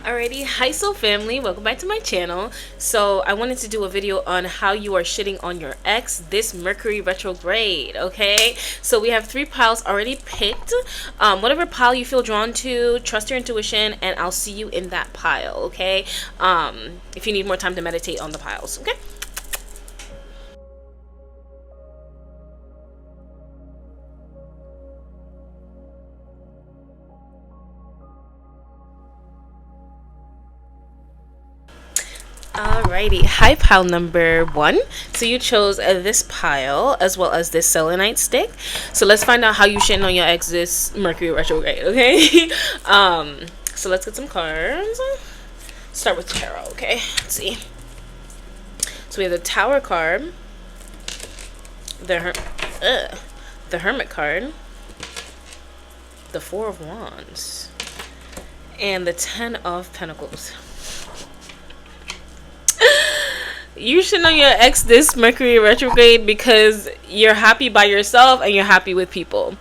Alrighty, hi soul family, welcome back to my channel. So I wanted to do a video on how you are shitting on your ex this Mercury retrograde. Okay, so we have 3 piles already picked. Whatever pile you feel drawn to, trust your intuition, and I'll see you in that pile. Okay, if you need more time to meditate on the piles. Okay. Alrighty, hi pile number 1. So you chose this pile as well as this selenite stick. So let's find out how you shitting on your ex this Mercury retrograde, okay? So let's get some cards. Start with tarot, okay? Let's see. So we have the Tower card, the Hermit card, the Four of Wands, and the 10 of Pentacles. You should know your ex this Mercury retrograde because you're happy by yourself and you're happy with people.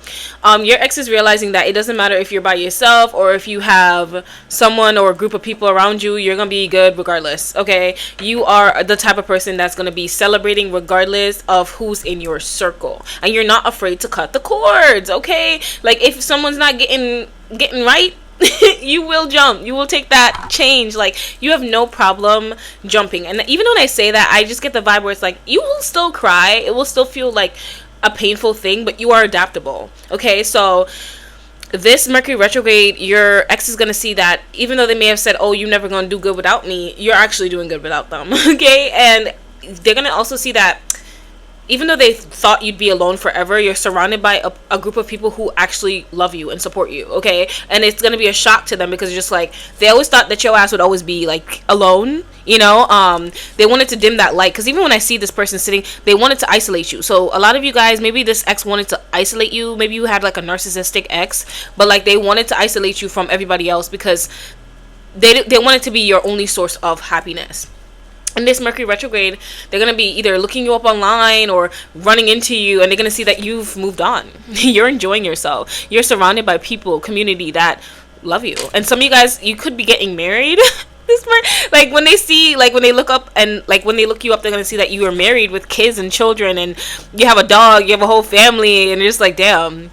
Your ex is realizing that it doesn't matter if you're by yourself or if you have someone or a group of people around you, you're gonna be good regardless. Okay, you are the type of person that's gonna be celebrating regardless of who's in your circle, and you're not afraid to cut the cords. Okay, like if someone's not getting right, you will jump. You will take that change. Like, you have no problem jumping. And even when I say that, I just get the vibe where it's like, you will still cry. It will still feel like a painful thing, but you are adaptable. Okay, so this Mercury retrograde, your ex is going to see that even though they may have said, oh, you're never going to do good without me, you're actually doing good without them. Okay, and they're going to also see that even though they thought you'd be alone forever, you're surrounded by a group of people who actually love you and support you, okay? And it's going to be a shock to them because just like, they always thought that your ass would always be like alone, you know? They wanted to dim that light because even when I see this person sitting, they wanted to isolate you. So a lot of you guys, maybe this ex wanted to isolate you. Maybe you had like a narcissistic ex, but like they wanted to isolate you from everybody else because they wanted to be your only source of happiness. In this Mercury retrograde, they're going to be either looking you up online or running into you, and they're going to see that you've moved on. You're enjoying yourself. You're surrounded by people, community that love you. And some of you guys, you could be getting married. Like when they see, like when they look up and like when they look you up, they're going to see that you are married with kids and children and you have a dog, you have a whole family, and you're just like, damn.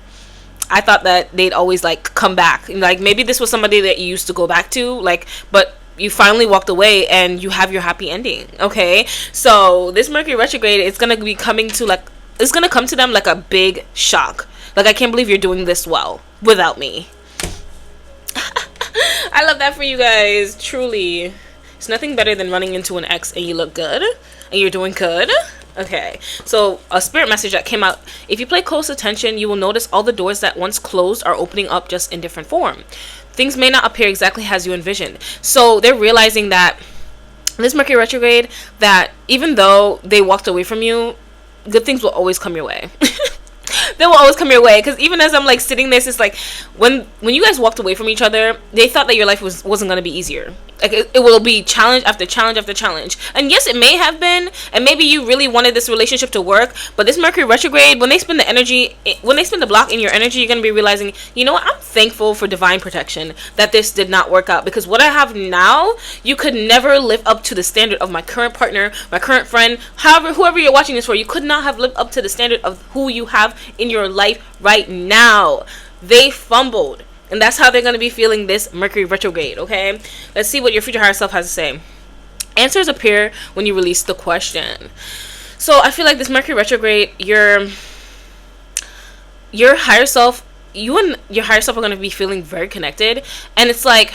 I thought that they'd always like come back. Like maybe this was somebody that you used to go back to, like, but you finally walked away and you have your happy ending. Okay, so this Mercury retrograde, it's gonna be coming to like, it's gonna come to them like a big shock. Like, I can't believe you're doing this well without me. I love that for you guys, truly. It's nothing better than running into an ex and you look good and you're doing good. Okay, so a spirit message that came out: if you pay close attention, you will notice all the doors that once closed are opening up, just in different form. Things may not appear exactly as you envisioned. So they're realizing that this Mercury retrograde, that even though they walked away from you, good things will always come your way. They will always come your way, because even as I'm like sitting there, it's like when you guys walked away from each other, they thought that your life wasn't going to be easier. Like it will be challenge after challenge after challenge. And yes, it may have been, and maybe you really wanted this relationship to work, but this Mercury retrograde, when they spin the energy, when they spin the block in your energy, you're going to be realizing, you know what, I'm thankful for divine protection that this did not work out, because what I have now, you could never live up to the standard of my current partner, my current friend, whoever you're watching this for. You could not have lived up to the standard of who you have in your life right now. They fumbled. And that's how they're going to be feeling this Mercury retrograde, okay? Let's see what your future higher self has to say. Answers appear when you release the question. So I feel like this Mercury retrograde, your higher self, you and your higher self are going to be feeling very connected. And it's like,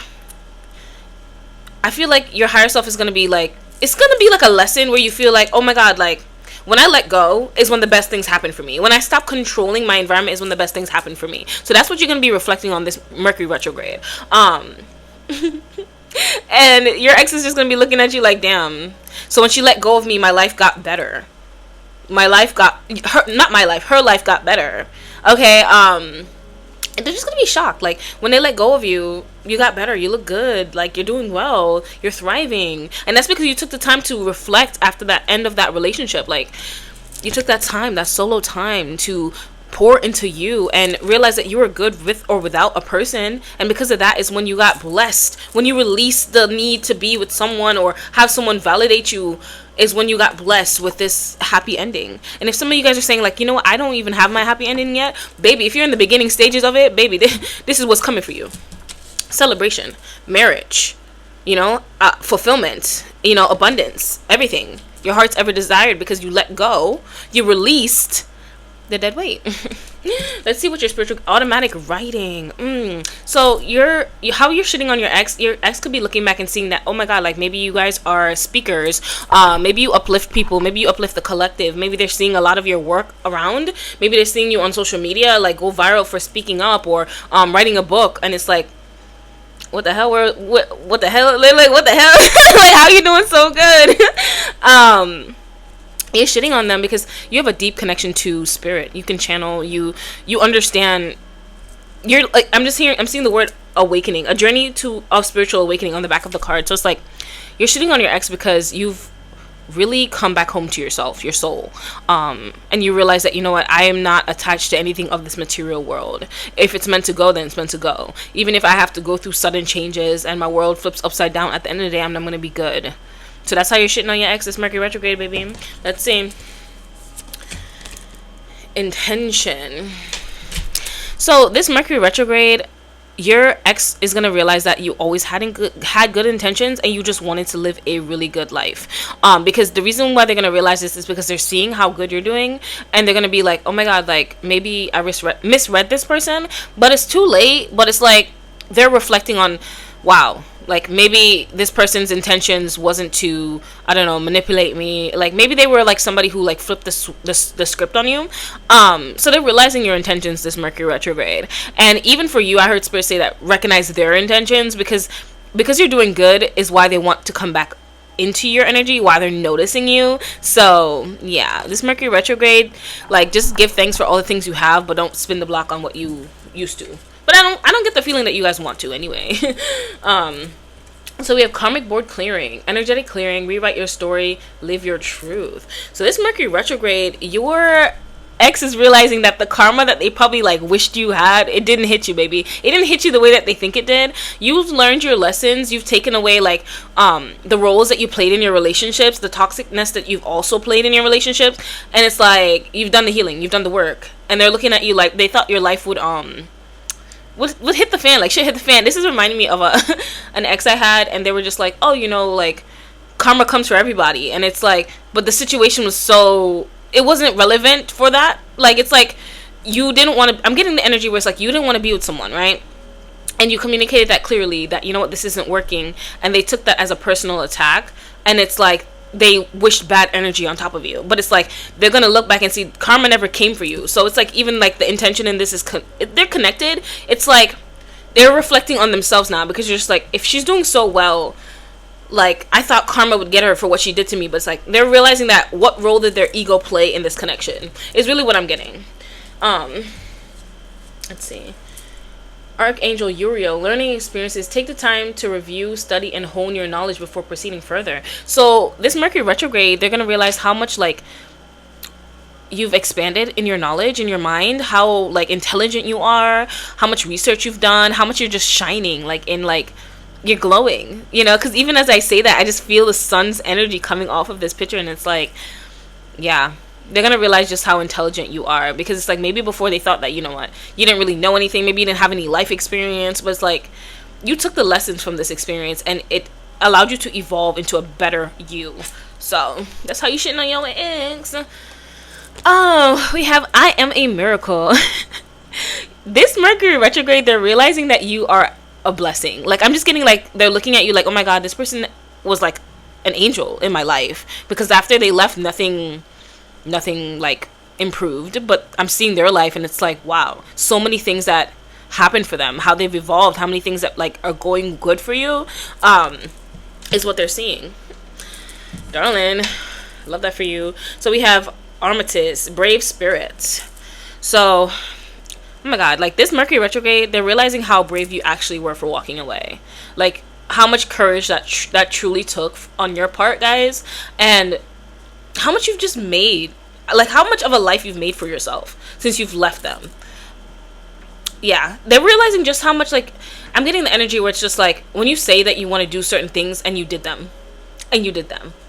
I feel like your higher self is going to be like, it's going to be like a lesson where you feel like, oh my God, like, when I let go is when the best things happen for me. When I stop controlling my environment is when the best things happen for me. So that's what you're going to be reflecting on this Mercury retrograde. And your ex is just going to be looking at you like, damn. So when she let go of me, my life got better. Her life got better. Okay, they're just gonna be shocked. Like, when they let go of you, you got better, you look good, like you're doing well, you're thriving. And that's because you took the time to reflect after that end of that relationship. Like, you took that time, that solo time, to pour into you and realize that you were good with or without a person. And because of that is when you got blessed, when you released the need to be with someone or have someone validate you, is when you got blessed with this happy ending. And if some of you guys are saying like, you know what, I don't even have my happy ending yet, baby, if you're in the beginning stages of it, baby, this is what's coming for you. Celebration, marriage, fulfillment, abundance, everything your heart's ever desired, because you let go, you released the dead weight. Let's see what your spiritual automatic writing. So how you're shitting on your ex could be looking back and seeing that, oh my god, like maybe you guys are speakers, maybe you uplift people, maybe you uplift the collective, maybe they're seeing a lot of your work around, maybe they're seeing you on social media like go viral for speaking up or writing a book, and it's like, what the hell, what the hell, like what the hell, like how you doing so good? You're shitting on them because you have a deep connection to spirit. You can channel, you understand. You're like, I'm seeing the word awakening, a journey of spiritual awakening on the back of the card. So it's like you're shitting on your ex because you've really come back home to yourself, your soul, and you realize that, you know what, I am not attached to anything of this material world. If it's meant to go, then it's meant to go. Even if I have to go through sudden changes and my world flips upside down, at the end of the day, I'm going to be good. So that's how you're shitting on your ex. This Mercury retrograde, baby. Let's see. Intention. So this Mercury retrograde, your ex is going to realize that you always had good intentions and you just wanted to live a really good life. Because the reason why they're going to realize this is because they're seeing how good you're doing, and they're going to be like, oh my god, like maybe I misread this person, but it's too late. But it's like they're reflecting on, wow, like maybe this person's intentions wasn't to, I don't know, manipulate me. Like maybe they were like somebody who like flipped the script on you. So they're realizing your intentions this Mercury retrograde. And even for you, I heard Spirit say that recognize their intentions, because you're doing good is why they want to come back into your energy, why they're noticing you. So yeah, this Mercury retrograde, like just give thanks for all the things you have, but don't spin the block on what you used to. But I don't get the feeling that you guys want to anyway. So we have karmic board clearing, energetic clearing, rewrite your story, live your truth. So this Mercury retrograde, your ex is realizing that the karma that they probably like wished you had, it didn't hit you, baby. It didn't hit you the way that they think it did. You've learned your lessons. You've taken away like the roles that you played in your relationships, the toxicness that you've also played in your relationships, and it's like you've done the healing, you've done the work, and they're looking at you like they thought your life would hit the fan, like shit hit the fan. This is reminding me of an ex I had, and they were just like, oh, like karma comes for everybody, and it's like, but the situation was so, it wasn't relevant for that. Like it's like you didn't want to, I'm getting the energy where it's like you didn't want to be with someone, right? And you communicated that clearly, that you know what, this isn't working, and they took that as a personal attack, and it's like they wished bad energy on top of you. But it's like they're gonna look back and see karma never came for you. So it's like even like the intention in this is they're connected. It's like they're reflecting on themselves now, because you're just like, if she's doing so well, like I thought karma would get her for what she did to me. But it's like they're realizing that what role did their ego play in this connection is really what I'm getting. Let's see. Archangel Uriel, learning experiences. Take the time to review, study, and hone your knowledge before proceeding further. So this Mercury retrograde, they're going to realize how much like you've expanded in your knowledge, in your mind, how like intelligent you are, how much research you've done, how much you're just shining, like in like you're glowing, because even as I say that, I just feel the sun's energy coming off of this picture, and it's like, yeah, they're going to realize just how intelligent you are, because it's like maybe before they thought that, you know what, you didn't really know anything, maybe you didn't have any life experience, but it's like you took the lessons from this experience and it allowed you to evolve into a better you. So that's how you shouldn't know your eggs. Oh, we have I am a miracle. This Mercury retrograde, they're realizing that you are a blessing. Like I'm just getting like they're looking at you like, oh my god, this person was like an angel in my life, because after they left, nothing like improved, but I'm seeing their life and it's like, wow, so many things that happened for them, how they've evolved, how many things that like are going good for you, is what they're seeing. Darling, love that for you. So we have Armistice, brave spirits. So, oh my god, like this Mercury retrograde, they're realizing how brave you actually were for walking away. Like how much courage that truly took on your part, guys, and how much you've just made like how much of a life you've made for yourself since you've left them. Yeah, they're realizing just how much, like, I'm getting the energy where it's just like when you say that you want to do certain things and you did them,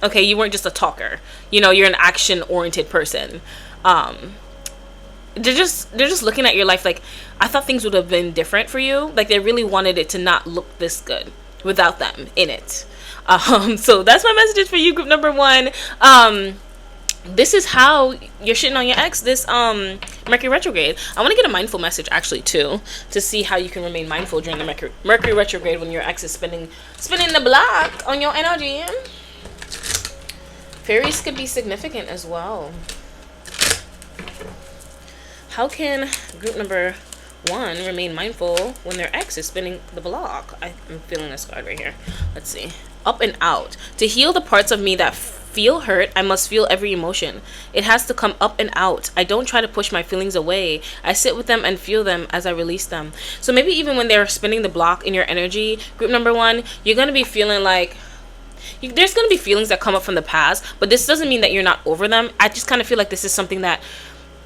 okay, you weren't just a talker, you're an action oriented person. They're just looking at your life like, I thought things would have been different for you. Like, they really wanted it to not look this good without them in it. So that's my message for you, group number 1. This is how you're shitting on your ex this Mercury retrograde. I want to get a mindful message actually too, to see how you can remain mindful during the Mercury retrograde when your ex is spinning the block on your energy. Fairies could be significant as well. How can group number 1 remain mindful when their ex is spinning the block? I'm feeling this card right here. Let's see. Up and out. To heal the parts of me that feel hurt, I must feel every emotion. It has to come up and out. I don't try to push my feelings away. I sit with them and feel them as I release them. So maybe even when they're spinning the block in your energy, group number 1, you're going to be feeling like there's going to be feelings that come up from the past, but this doesn't mean that you're not over them. I just kind of feel like this is something that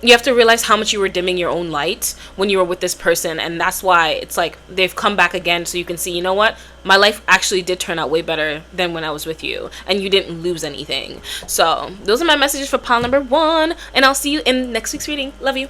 you have to realize how much you were dimming your own light when you were with this person, and that's why it's like they've come back again, so you can see, you know what, my life actually did turn out way better than when I was with you, and you didn't lose anything. So those are my messages for pile number 1, and I'll see you in next week's reading. Love you.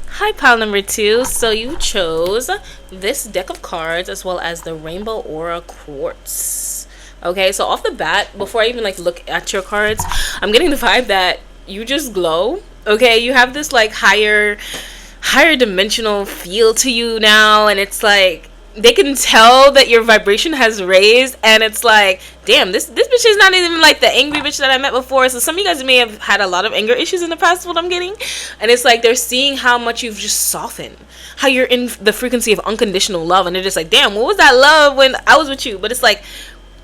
Hi, pile number 2. So you chose this deck of cards as well as the Rainbow Aura Quartz. Okay, so off the bat, before I even like look at your cards, I'm getting the vibe that you just glow. Okay, you have this like higher dimensional feel to you now, and it's like they can tell that your vibration has raised, and it's like, damn, this bitch is not even like the angry bitch that I met before. So some of you guys may have had a lot of anger issues in the past, what I'm getting, and it's like they're seeing how much you've just softened, how you're in the frequency of unconditional love, and they're just like, damn, what was that love when I was with you? But it's like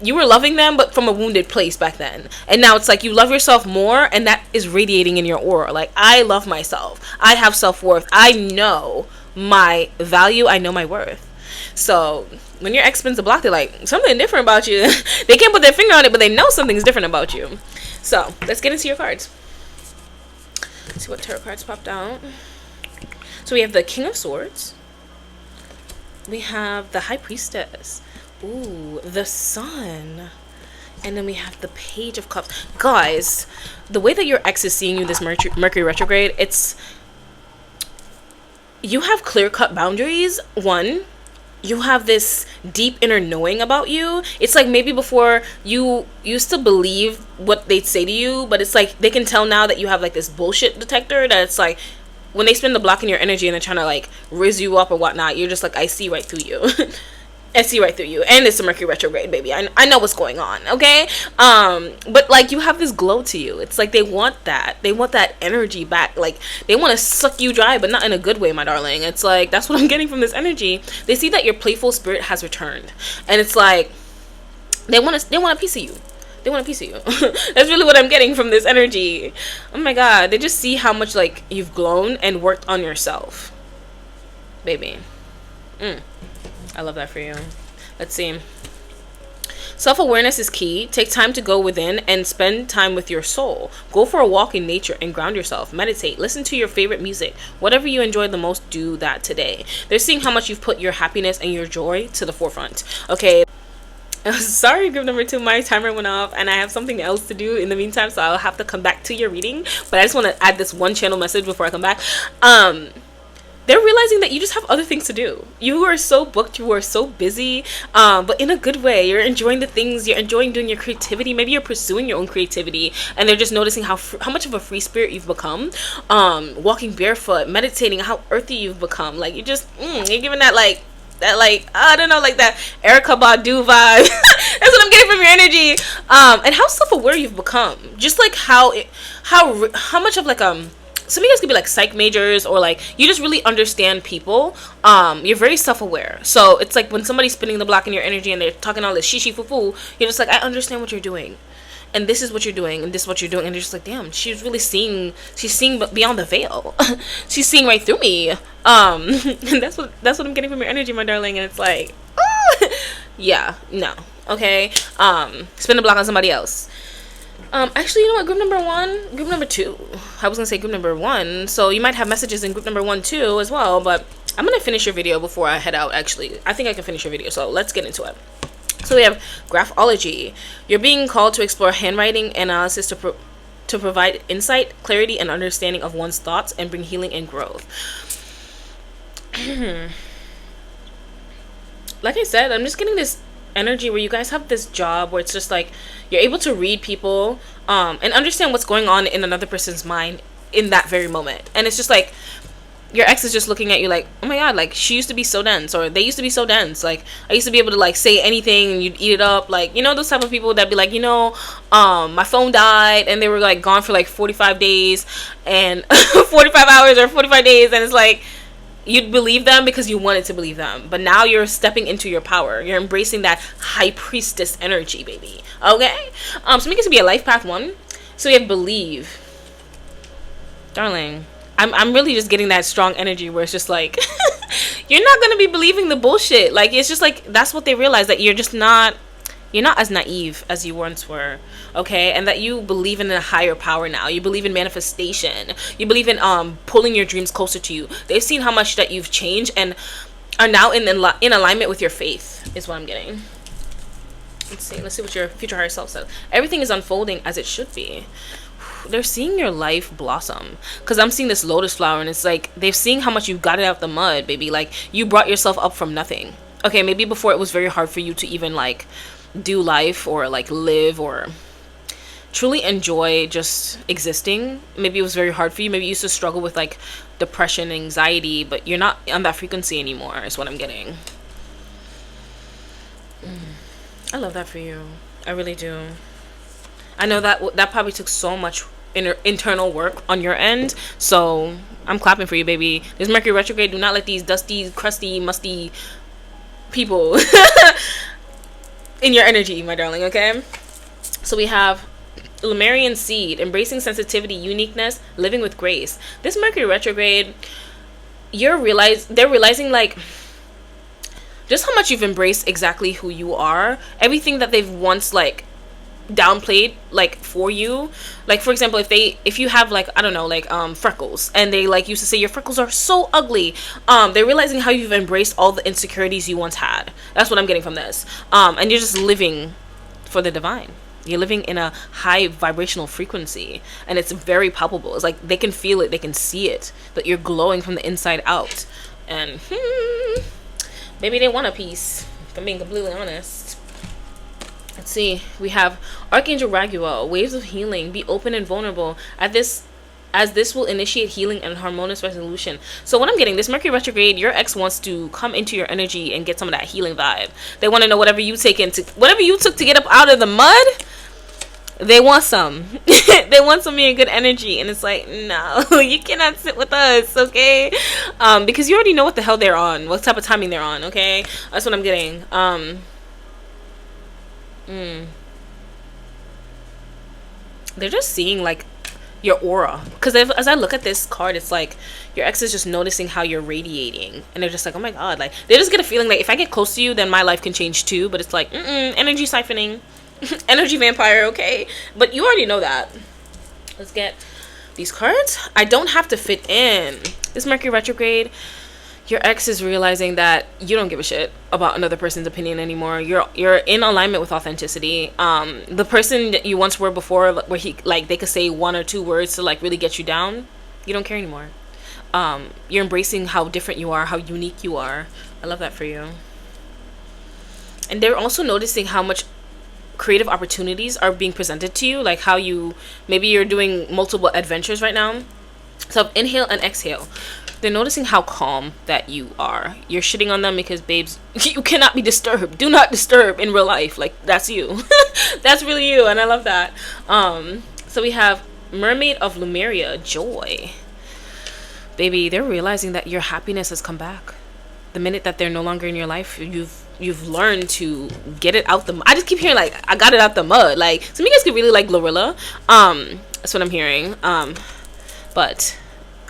you were loving them, but from a wounded place back then. And now it's like you love yourself more, and that is radiating in your aura. Like, I love myself. I have self-worth. I know my value. I know my worth. So when your ex spins the block, they're like, something different about you. They can't put their finger on it, but they know something's different about you. So let's get into your cards. Let's see what tarot cards popped out. So we have the King of Swords. We have the High Priestess. Ooh, the Sun. And then we have the Page of Cups. Guys, the way that your ex is seeing you this Mercury retrograde, it's, you have clear-cut boundaries. 1, you have this deep inner knowing about you. It's like maybe before you used to believe what they'd say to you, but it's like they can tell now that you have like this bullshit detector that it's like when they spin the block in your energy and they're trying to like riz you up or whatnot, you're just like, I see right through you. I see right through you. And it's a Mercury retrograde, baby. I know what's going on, okay? But like you have this glow to you. It's like they want that. They want that energy back. Like they want to suck you dry, but not in a good way, my darling. It's like that's what I'm getting from this energy. They see that your playful spirit has returned. And it's like they want a piece of you. They want a piece of you. That's really what I'm getting from this energy. Oh my god. They just see how much like you've grown and worked on yourself. Baby. I love that for you. Let's see. Self-awareness is key. Take time to go within and spend time with your soul. Go for a walk in nature and ground yourself. Meditate. Listen to your favorite music. Whatever you enjoy the most, do that today. They're seeing how much you've put your happiness and your joy to the forefront. Okay. Sorry, group number 2, my timer went off and I have something else to do in the meantime, so I'll have to come back to your reading. But I just want to add this one channel message before I come back. They're realizing that you just have other things to do. You are so booked, you are so busy, but in a good way. You're enjoying the things, you're enjoying doing your creativity. Maybe you're pursuing your own creativity, and they're just noticing how much of a free spirit you've become. Walking barefoot, meditating, how earthy you've become. Like you just, you're giving that like I don't know, like that Erykah Badu vibe. That's what I'm getting from your energy. And how self-aware you've become. Just like how much of like some of you guys could be like psych majors, or like you just really understand people. You're very self-aware. So it's like when somebody's spinning the block in your energy and they're talking all this shishi foo, you're just like, I understand what you're doing, and this is what you're doing, and this is what you're doing, and they're just like, damn, she's really seeing beyond the veil. She's seeing right through me. And that's what I'm getting from your energy, my darling. And it's like, Yeah, no. Okay. Spin the block on somebody else. Actually, you know what? Group number one, group number two. I was gonna say group number one, so you might have messages in group number one too as well. But I'm gonna finish your video before I head out. Actually, I think I can finish your video, so let's get into it. So we have graphology. You're being called to explore handwriting analysis to provide insight, clarity, and understanding of one's thoughts and bring healing and growth. Like I said, I'm just getting this energy where you guys have this job where it's just like you're able to read people and understand what's going on in another person's mind in that very moment. And it's just like your ex is just looking at you like, oh my god, like she used to be so dense, or they used to be so dense. Like I used to be able to like say anything and you'd eat it up. Like, you know, those type of people that be like, my phone died and they were like gone for like 45 days and 45 hours or 45 days, and it's like you'd believe them because you wanted to believe them. But now you're stepping into your power. You're embracing that high priestess energy, baby. Okay? So make it to be a life path one. So you have believe. Darling, I'm really just getting that strong energy where it's just like you're not gonna be believing the bullshit. Like, it's just like that's what they realize, that you're not as naive as you once were, okay? And that you believe in a higher power now. You believe in manifestation. You believe in pulling your dreams closer to you. They've seen how much that you've changed and are now in alignment with your faith, is what I'm getting. Let's see what your future higher self says. Everything is unfolding as it should be. They're seeing your life blossom, because I'm seeing this lotus flower, and it's like they've seen how much you got it out the mud, baby. Like, you brought yourself up from nothing. Okay, maybe before it was very hard for you to even like do life or like live or truly enjoy just existing. Maybe it was very hard for you. Maybe you used to struggle with like depression, anxiety, but you're not on that frequency anymore, is what I'm getting. I love that for you. I really do. I know that probably took so much internal work on your end, so I'm clapping for you, baby. This Mercury retrograde, do not let these dusty, crusty, musty people in your energy, my darling, okay? So we have Lemurian seed, embracing sensitivity, uniqueness, living with grace. This Mercury retrograde, they're realizing like just how much you've embraced exactly who you are. Everything that they've once like downplayed like for you, like for example, if you have like, I don't know, like freckles, and they like used to say your freckles are so ugly, they're realizing how you've embraced all the insecurities you once had. That's what I'm getting from this. And you're just living for the divine. You're living in a high vibrational frequency, and it's very palpable. It's like they can feel it, they can see it, that you're glowing from the inside out. And maybe they want a piece, if I'm being completely honest. Let's see. We have Archangel Raguel, waves of healing. Be open and vulnerable as this will initiate healing and harmonious resolution. So what I'm getting, this Mercury retrograde, your ex wants to come into your energy and get some of that healing vibe. They want to know whatever you took to get up out of the mud, they want some. They want some of your good energy, and it's like, no, you cannot sit with us, okay? Because you already know what the hell they're on, what type of timing they're on, okay? That's what I'm getting. They're just seeing like your aura, because as I look at this card, it's like your ex is just noticing how you're radiating, and they're just like, oh my god, like they just get a feeling like if I get close to you, then my life can change too. But it's like energy siphoning. Energy vampire, okay? But you already know that. Let's get these cards. I don't have to fit in. This Mercury retrograde, your ex is realizing that you don't give a shit about another person's opinion anymore. You're in alignment with authenticity. The person that you once were before, where they could say one or two words to like really get you down, you don't care anymore. You're embracing how different you are, how unique you are. I love that for you. And they're also noticing how much creative opportunities are being presented to you, like how maybe you're doing multiple adventures right now. So inhale and exhale. They're noticing how calm that you are. You're shitting on them because, babes, you cannot be disturbed. Do not disturb in real life. Like, that's you. That's really you, and I love that. So we have Mermaid of Lemuria, joy. Baby, they're realizing that your happiness has come back. The minute that they're no longer in your life, you've learned to get it out the mud. I just keep hearing like, I got it out the mud. Like, some of you guys could really like Glorilla. That's what I'm hearing.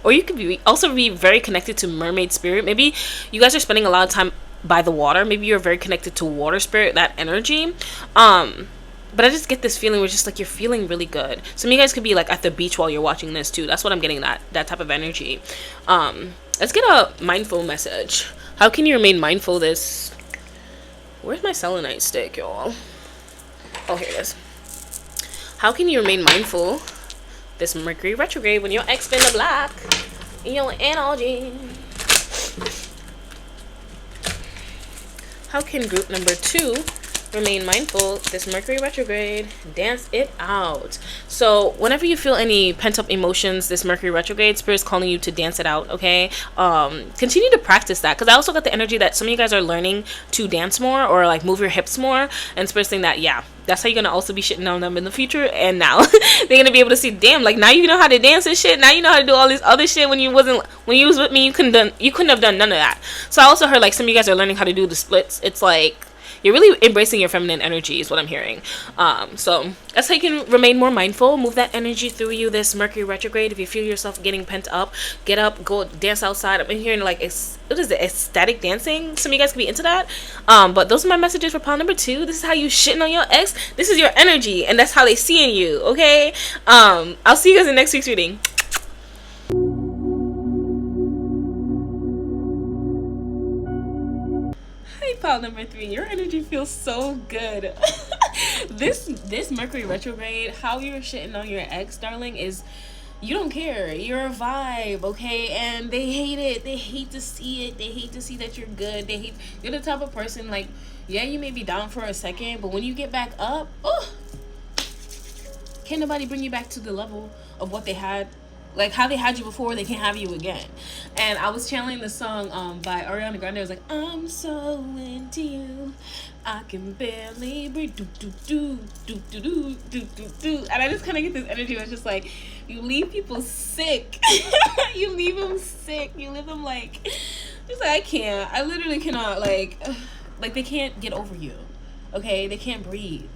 Or you could also be very connected to mermaid spirit. Maybe you guys are spending a lot of time by the water. Maybe you're very connected to water spirit, that energy. But I just get this feeling where it's just like you're feeling really good. Some of you guys could be like at the beach while you're watching this too. That's what I'm getting, that type of energy. Let's get a mindful message. How can you remain mindful this? Where's my selenite stick, y'all? Oh, here it is. How can you remain mindful this Mercury retrograde when your ex been the black in your energy? How can group number 2 remain mindful this Mercury retrograde? Dance it out. So whenever you feel any pent-up emotions this Mercury retrograde, Spirit's calling you to dance it out, okay? Continue to practice that, because I also got the energy that some of you guys are learning to dance more, or like move your hips more, and Spirit's saying that, yeah, that's how you're gonna also be shitting on them in the future. And now they're gonna be able to see, damn, like now you know how to dance and shit. Now you know how to do all this other shit. When you was with me, you couldn't have done none of that. So I also heard like some of you guys are learning how to do the splits. It's like you're really embracing your feminine energy is what I'm hearing. So that's how you can remain more mindful. Move that energy through you this Mercury retrograde. If you feel yourself getting pent up, get up, go dance outside. I'm hearing like, what is it, ecstatic dancing? Some of you guys could be into that. But those are my messages for pile number 2. This is how you shitting on your ex. This is your energy, and that's how they seeing you, okay? I'll see you guys in next week's reading. Pile number 3, your energy feels so good. this Mercury retrograde, how you're shitting on your ex, darling, is you don't care. You're a vibe, okay? And they hate it. They hate to see it. They hate to see that you're good. You're the type of person, like, yeah, you may be down for a second, but when you get back up, can't nobody bring you back to the level of what they had. Like how they had you before, they can't have you again. And I was channeling the song by Ariana Grande. I was like, I'm so into you, I can barely breathe. Do do do do do do do do do. And I just kind of get this energy. It's just like you leave people sick. You leave them sick. You leave them like, just like I can't. I literally cannot like they can't get over you. Okay, they can't breathe.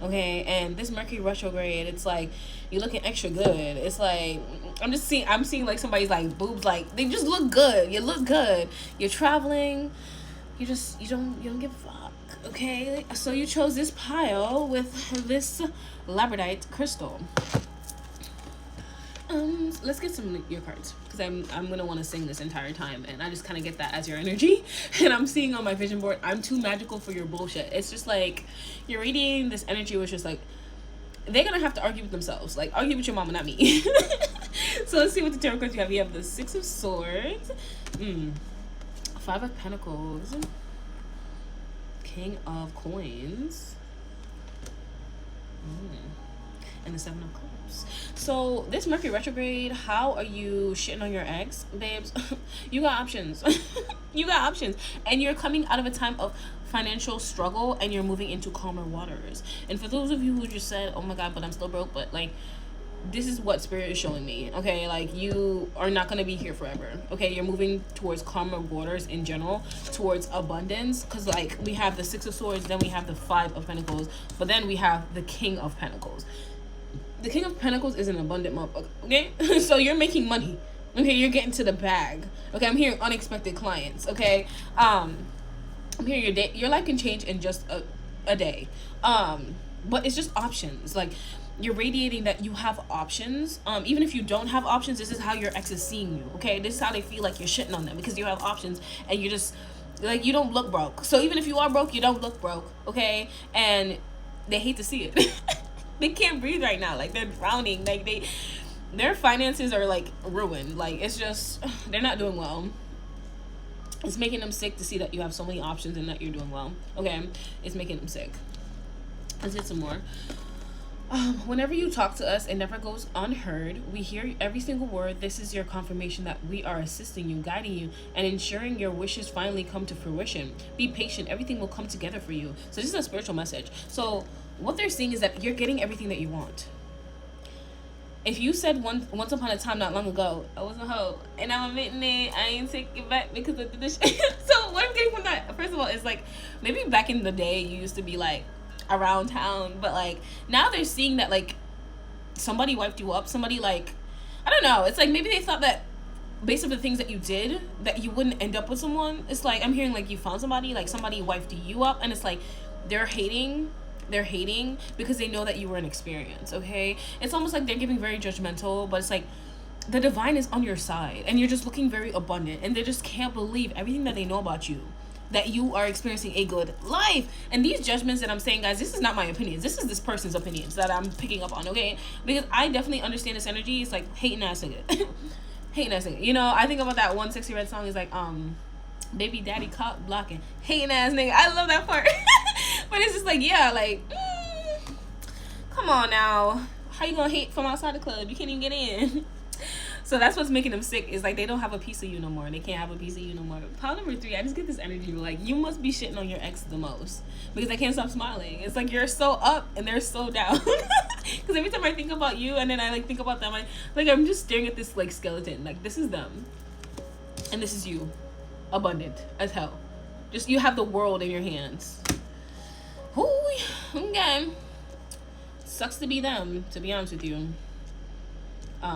Okay, and this Mercury retrograde, it's like you're looking extra good. It's like I'm seeing like somebody's like boobs, like they just look good. You look good. You're traveling. You don't give a fuck. Okay, so you chose this pile with this labradorite crystal. Let's get some of your cards, because I'm gonna want to sing this entire time, and I just kind of get that as your energy. And I'm seeing on my vision board, I'm too magical for your bullshit. It's just like you're radiating this energy, which is like they're gonna have to argue with themselves. Like, argue with your mama, not me. So let's see what the tarot cards you have. You have the 6 of Swords, 5 of Pentacles, King of Coins, and the 7 of Cups. So this Mercury retrograde, how are you shitting on your ex, babes? You got options. You got options, and you're coming out of a time of financial struggle, and you're moving into calmer waters. And for those of you who just said, oh my god, but I'm still broke, but like, this is what Spirit is showing me, okay? Like, you are not gonna be here forever, okay? You're moving towards calmer waters in general, towards abundance, because like we have the 6 of Swords, then we have the 5 of Pentacles, but then we have the King of Pentacles. The King of Pentacles is an abundant motherfucker, okay? So you're making money, okay? You're getting to the bag, okay? I'm hearing unexpected clients, okay? I'm hearing your life can change in just a day, but it's just options. Like, you're radiating that you have options. Even if you don't have options, this is how your ex is seeing you, okay? This is how they feel like you're shitting on them, because you have options, and you just, like, you don't look broke. So even if you are broke, you don't look broke, okay? And they hate to see it. They can't breathe right now. Like, they're drowning. Like, their finances are like ruined. Like, it's just, they're not doing well. It's making them sick to see that you have so many options and that you're doing well, okay? It's making them sick. Let's get some more. Whenever you talk to us, it never goes unheard. We hear every single word. This is your confirmation that we are assisting you, guiding you, and ensuring your wishes finally come to fruition. Be patient. Everything will come together for you. So this is a spiritual message. So what they're seeing is that you're getting everything that you want. If you said once upon a time not long ago, I was a hoe, and I'm admitting it, I ain't taking it back because I did this shit. So what I'm getting from that, first of all, is like, maybe back in the day you used to be like around town, but like now they're seeing that like somebody wiped you up, somebody, like, I don't know, it's like maybe they thought that based on the things that you did, that you wouldn't end up with someone. It's like I'm hearing like you found somebody, like somebody wifed you up, and it's like they're hating because they know that you were an experience. Okay, it's almost like they're giving very judgmental, but it's like the divine is on your side and you're just looking very abundant, and they just can't believe everything that they know about you, that you are experiencing a good life. And these judgments that I'm saying, guys, this is not my opinions, this is this person's opinions that I'm picking up on. Okay, because I definitely understand this energy. It's like hating ass nigga. Hating ass nigga, you know. I think about that one Sexy Red song. Is like baby daddy caught blocking, hating ass nigga. I love that part. But it's just like, yeah, like come on now, how you gonna hate from outside the club? You can't even get in. So that's what's making them sick, is like they don't have a piece of you no more. They can't have a piece of you no more. Pile number 3, I just get this energy like you must be shitting on your ex the most, because I can't stop smiling. It's like you're so up and they're so down. Because every time I think about you and then I like think about them, I'm just staring at this like skeleton. Like this is them and this is you, abundant as hell. Just you have the world in your hands. Ooh, okay. Sucks to be them, to be honest with you.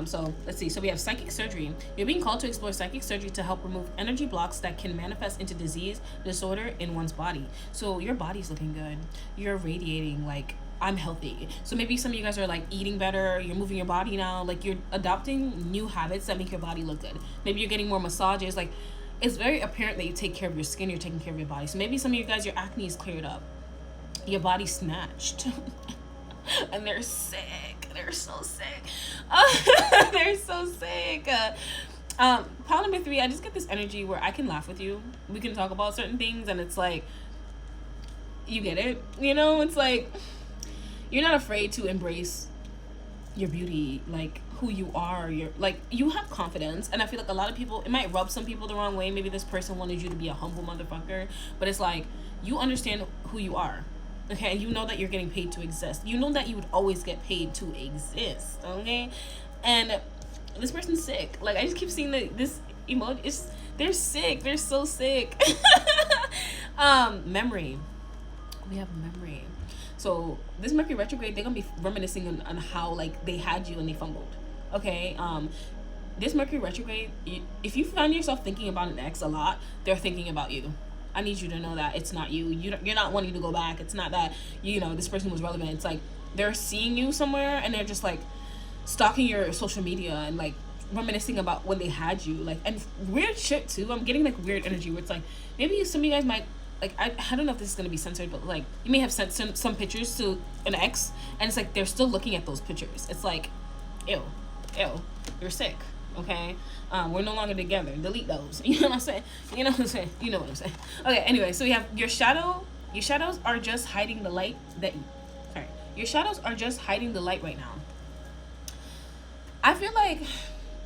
So let's see. So we have psychic surgery. You're being called to explore psychic surgery to help remove energy blocks that can manifest into disease, disorder in one's body. So your body's looking good. You're radiating like I'm healthy. So maybe some of you guys are like eating better. You're moving your body now. Like you're adopting new habits that make your body look good. Maybe you're getting more massages. Like it's very apparent that you take care of your skin. You're taking care of your body. So maybe some of you guys, your acne is cleared up. Your body's snatched. And they're sick. They're so sick. They're so sick. Pile number 3, I just get this energy where I can laugh with you. We can talk about certain things, and it's like, you get it. You know, it's like you're not afraid to embrace your beauty, like who you are. You're like, you have confidence, and I feel like a lot of people, it might rub some people the wrong way. Maybe this person wanted you to be a humble motherfucker, but it's like you understand who you are. Okay, and you know that you're getting paid to exist. You know that you would always get paid to exist. Okay, and this person's sick. Like I just keep seeing this emoji. They're sick. They're so sick. Memory. We have memory. So this Mercury retrograde, they're gonna be reminiscing on how like they had you and they fumbled. Okay. This Mercury retrograde, if you find yourself thinking about an ex a lot, they're thinking about you. I need you to know that it's not you. You're not wanting to go back. It's not that, you know, this person was relevant. It's like they're seeing you somewhere and they're just like stalking your social media and like reminiscing about when they had you. Like, and weird shit too. I'm getting like weird energy where it's like maybe some of you guys might like, I don't know if this is gonna be censored, but like you may have sent some pictures to an ex and it's like they're still looking at those pictures. It's like, ew, you're sick. Okay, we're no longer together. Delete those. You know what I'm saying? You know what I'm saying? You know what I'm saying? Okay. Anyway, so we have your shadow. Your shadows are just hiding the light your shadows are just hiding the light right now. I feel like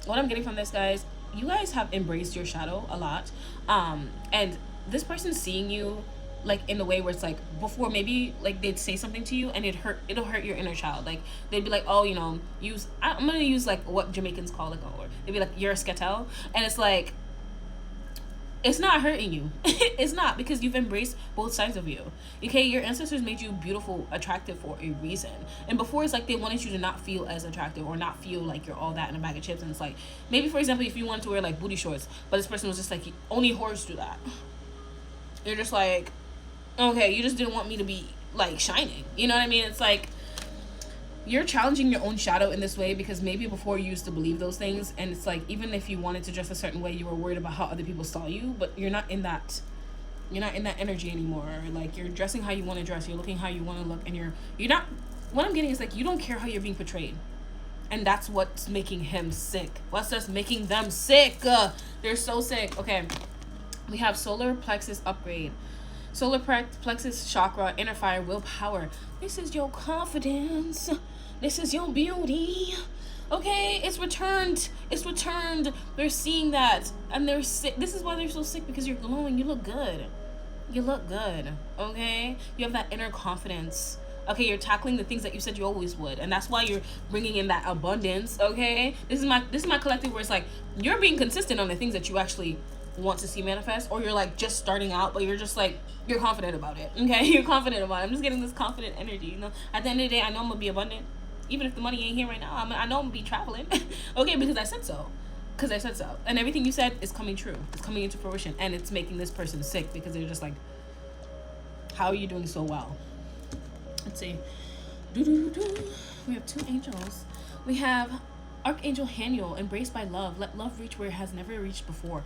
what I'm getting from this, guys, you guys have embraced your shadow a lot, and this person's seeing you like in the way where it's like before maybe like they'd say something to you and it'll hurt your inner child. Like they'd be like, oh, you know, I'm gonna use like what Jamaicans call like, or they'd be like, you're a sketel, and it's like it's not hurting you. It's not, because you've embraced both sides of you. Okay, your ancestors made you beautiful, attractive for a reason, and before it's like they wanted you to not feel as attractive or not feel like you're all that in a bag of chips. And it's like maybe, for example, if you wanted to wear like booty shorts, but this person was just like, only whores do that, you're just like, okay, you just didn't want me to be like shining. You know what I mean? It's like you're challenging your own shadow in this way because maybe before you used to believe those things, and it's like even if you wanted to dress a certain way, you were worried about how other people saw you, but you're not in that energy anymore. Like you're dressing how you want to dress, you're looking how you want to look, and you're not, what I'm getting is like you don't care how you're being portrayed. And that's what's making him sick. What's just making them sick? They're so sick. Okay, we have solar plexus upgrade. Solar plexus chakra, inner fire, willpower. This is your confidence. This is your beauty. Okay, it's returned. It's returned. They're seeing that, and they're sick. This is why they're so sick, because you're glowing. You look good. You look good. Okay, you have that inner confidence. Okay, you're tackling the things that you said you always would, and that's why you're bringing in that abundance. Okay, this is my collective where it's like you're being consistent on the things that you actually want to see manifest, or you're like just starting out, but you're just like, you're confident about it. Okay, you're confident about it. I'm just getting this confident energy. You know, at the end of the day, I know I'm gonna be abundant, even if the money ain't here right now. I know I'm gonna be traveling. Okay, because I said so. because I said so, and everything you said is coming true. It's coming into fruition, and it's making this person sick because they're just like, how are you doing so well? Let's see. We have 2 angels. We have Archangel Haniel, embraced by love. Let love reach where it has never reached before.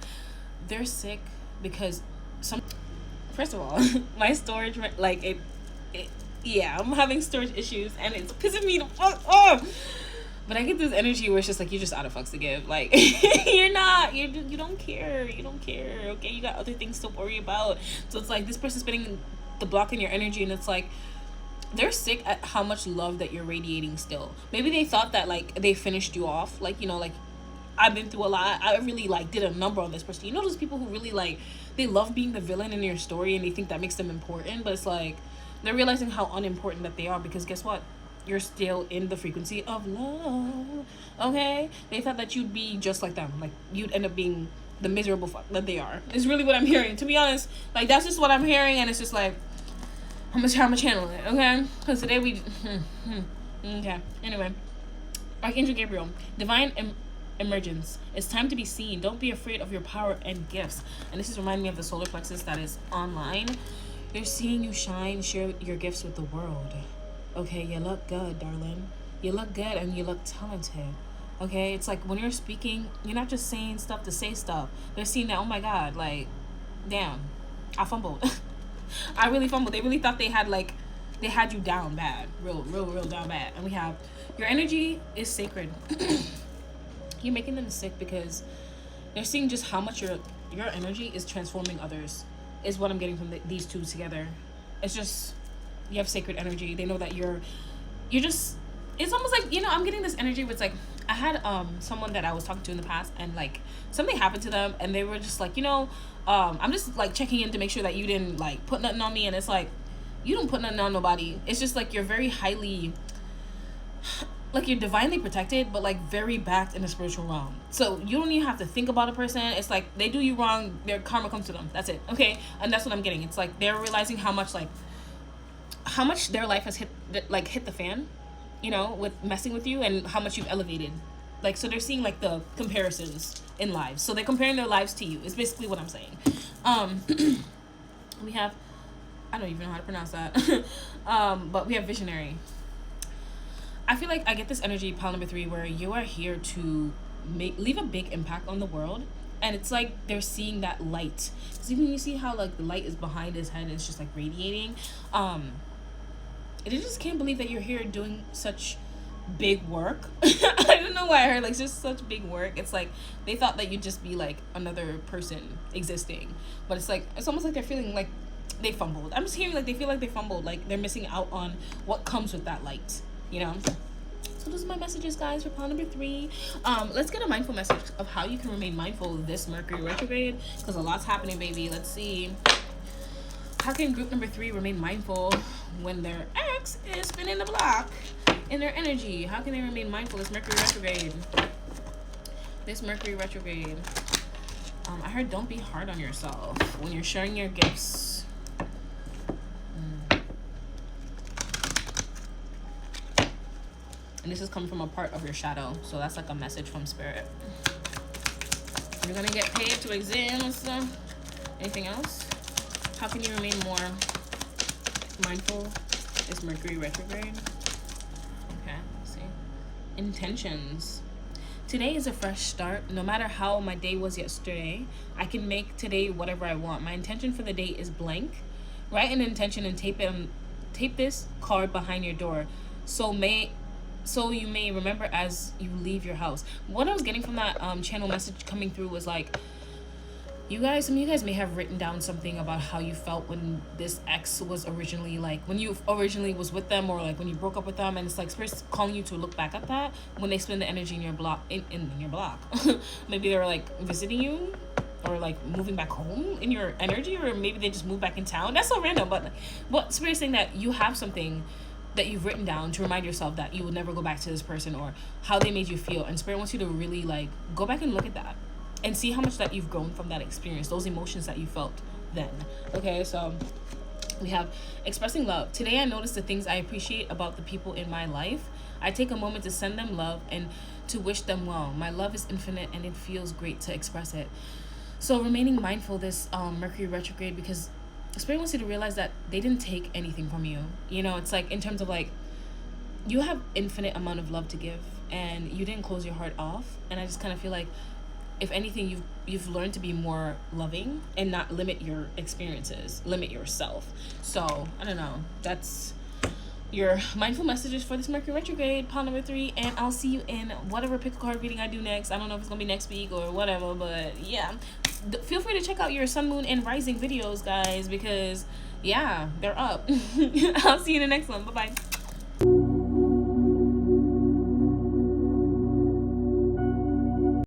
They're sick because first of all, my storage, like it yeah, I'm having storage issues and it's pissing me the fuck off. But I get this energy where it's just like, you're just out of fucks to give. Like, you don't care. You don't care, okay? You got other things to worry about. So it's like, this person's spinning the block in your energy, and it's like, they're sick at how much love that you're radiating still. Maybe they thought that, like, they finished you off. Like, you know, like, I've been through a lot. I really, like, did a number on this person. You know those people who really, like, they love being the villain in your story and they think that makes them important, but it's like, they're realizing how unimportant that they are, because guess what? You're still in the frequency of love, okay? They thought that you'd be just like them. Like, you'd end up being the miserable fuck that they are. It's really what I'm hearing. To be honest, like, that's just what I'm hearing, and it's just like, I'm gonna channel it, okay? Because today we... okay, anyway. Archangel Gabriel, divine emergence. It's time to be seen. Don't be afraid of your power and gifts. And this is reminding me of the solar plexus that is online. They're seeing you shine. Share your gifts with the world. Okay, you look good, darling. You look good and you look talented. Okay, it's like when you're speaking, you're not just saying stuff to say stuff. They're seeing that, oh my God, like, damn, I fumbled. I really fumbled. They really thought they had you down bad. Real down bad. And we have, your energy is sacred. You're making them sick because they're seeing just how much your energy is transforming others, is what I'm getting from these two together. It's just, you have sacred energy. They know that you're just, it's almost like, you know, I'm getting this energy where it's like, I had someone that I was talking to in the past, and like something happened to them, and they were just like, you know, I'm just like checking in to make sure that you didn't like put nothing on me. And it's like, you don't put nothing on nobody. It's just like, you're very highly, like, you're divinely protected, but like very backed in the spiritual realm. So you don't even have to think about a person. It's like, they do you wrong, their karma comes to them. That's it. Okay. And that's what I'm getting. It's like, they're realizing how much their life has hit the fan, you know, with messing with you, and how much you've elevated. Like, so they're seeing like the comparisons in lives. So they're comparing their lives to you. It's basically what I'm saying. We have, I don't even know how to pronounce that. But we have visionary. I feel like I get this energy, pile number 3, where you are here to leave a big impact on the world. And it's like they're seeing that light. So even you see how like the light is behind his head and it's just like radiating. They just can't believe that you're here doing such big work. I don't know why I heard like just such big work. It's like they thought that you'd just be like another person existing, but it's like, it's almost like they're feeling like they fumbled. I'm just hearing like they feel like they fumbled, like they're missing out on what comes with that light, you know. So those are my messages, guys, for pile number 3. Let's get a mindful message of how you can remain mindful of this Mercury retrograde, because a lot's happening, baby. Let's see. How can group number 3 remain mindful when their ex is spinning the block in their energy? How can they remain mindful this Mercury retrograde? This Mercury retrograde. I heard don't be hard on yourself when you're sharing your gifts. And this is coming from a part of your shadow. So that's like a message from spirit. You're going to get paid to examine stuff. Anything else? How can you remain more mindful? Is Mercury retrograde. Okay, let's see. Intentions. Today is a fresh start. No matter how my day was yesterday, I can make today whatever I want. My intention for the day is blank. Write an intention and tape this card behind your door. So you may remember as you leave your house. What I was getting from that channel message coming through was like, some of you guys may have written down something about how you felt when this ex was originally, like, when you originally was with them, or like when you broke up with them, and it's like spirit's calling you to look back at that when they spend the energy in your block, in your block. Maybe they're like visiting you, or like moving back home in your energy, or maybe they just moved back in town. That's so random, but what spirit's saying that you have something that you've written down to remind yourself that you will never go back to this person, or how they made you feel, and spirit wants you to really like go back and look at that and see how much that you've grown from that experience, those emotions that you felt then. Okay, so we have expressing love. Today I notice the things I appreciate about the people in my life. I take a moment to send them love and to wish them well. My love is infinite and it feels great to express it. So remaining mindful this Mercury retrograde, because Spirit wants you to realize that they didn't take anything from you. You know, it's like in terms of like, you have infinite amount of love to give and you didn't close your heart off. And I just kind of feel like, if anything, you've learned to be more loving and not limit your experiences, limit yourself. So I don't know, that's your mindful messages for this Mercury retrograde, pile number 3, and I'll see you in whatever pick a card reading I do next. I don't know if it's gonna be next week or whatever, but yeah, feel free to check out your sun, moon, and rising videos, guys, because yeah, they're up. I'll see you in the next one. Bye bye.